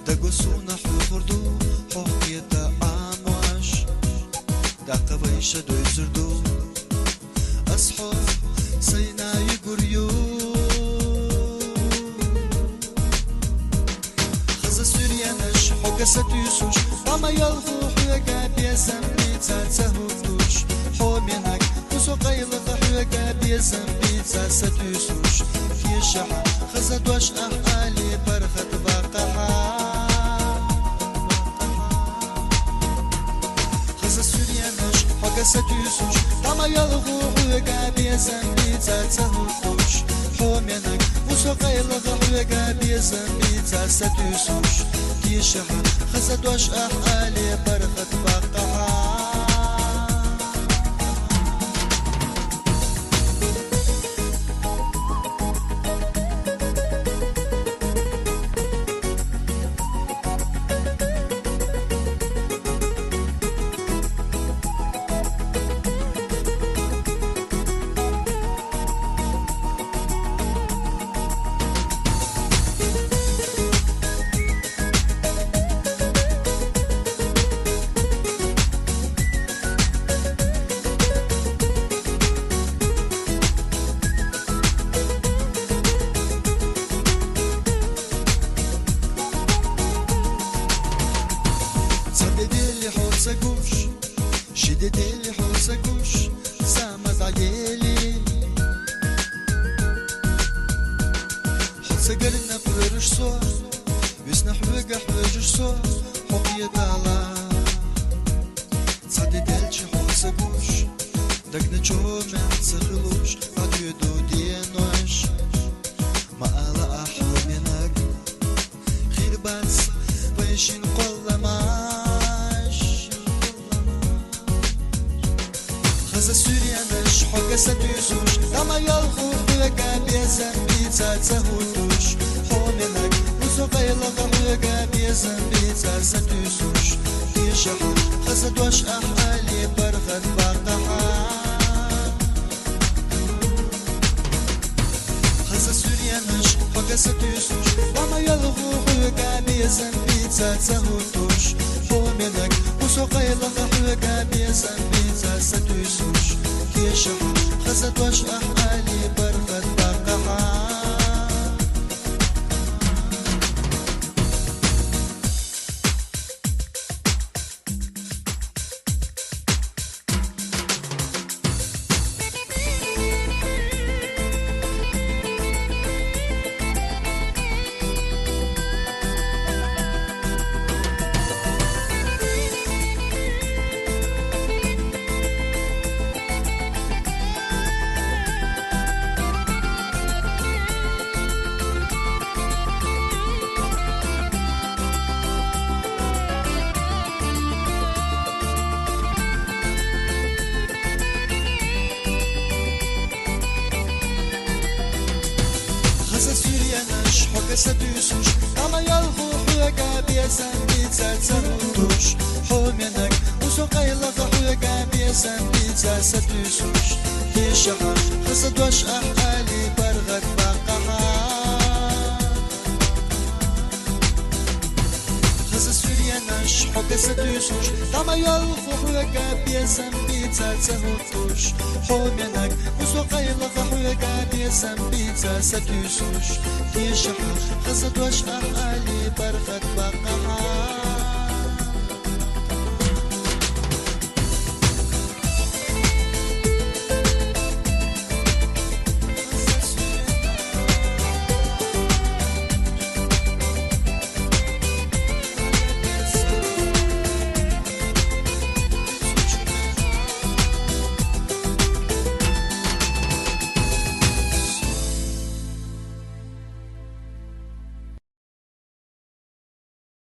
دقوسونا حفردو حقيتا عامواش داقوي شدو يزردو أصحو سينا يقريو خزا سوريانش حقا ستيسوش طاما يلغو حقا بيزم بيتا تهوتوش حومينك وسو قيلق حقا بيزم بيتا ستيسوش في الشحا خزا دوش أحالي برخت باقحا خزا سوريانش حقا ستيسوش طاما يلغو حقا بيزم بيتا تهوتوش حومينك وسو قيلق حقا بيزم بيتا ستيسوش في الشحا خزا دوش أحالي برخت باقحا شدد اللي حوسكوش سامز عيالي حوسا قرنا فرش صور يسنح وقح وجش صور حقية دالا صدد اللي حوسكوش دقنا جو من سخلوش عدو دو دينوش ما ألا أحلامينك خير بس ويشين قل ماش خزا سوريانش حقا ستيسوش طاما يلغو حقا بيزم بيتا تهوتوش حومينك وسو قيلق حقا بيزم بيتا ستيسوش في شحا خزا دوش أحالي برغت باقحا خزا سوريانش حقا ستيسوش طاما يلغو حقا بيزم بيتا تهوتوش حومينك وسو قيلق حقا بيزم بيتا ستيسوش في شحا خزا دوش أحالي برغت باقحا خزا سوريانش حقا ستيسوش طاما يلغو حقا بيزم بيتا تهوتوش حومينك وسو قيلق حقا بيزم بيتا ستيسوش في شحا خزا دوش أحالي برغت باقحا خزا سوريانش حقا ستيسوش طاما يلغو حقا بيزم بيتا تهوتوش حومينك وسو قيلق حقا بيزم بيتا ستيسوش في شحا خزا دوش أحالي برغت باقحا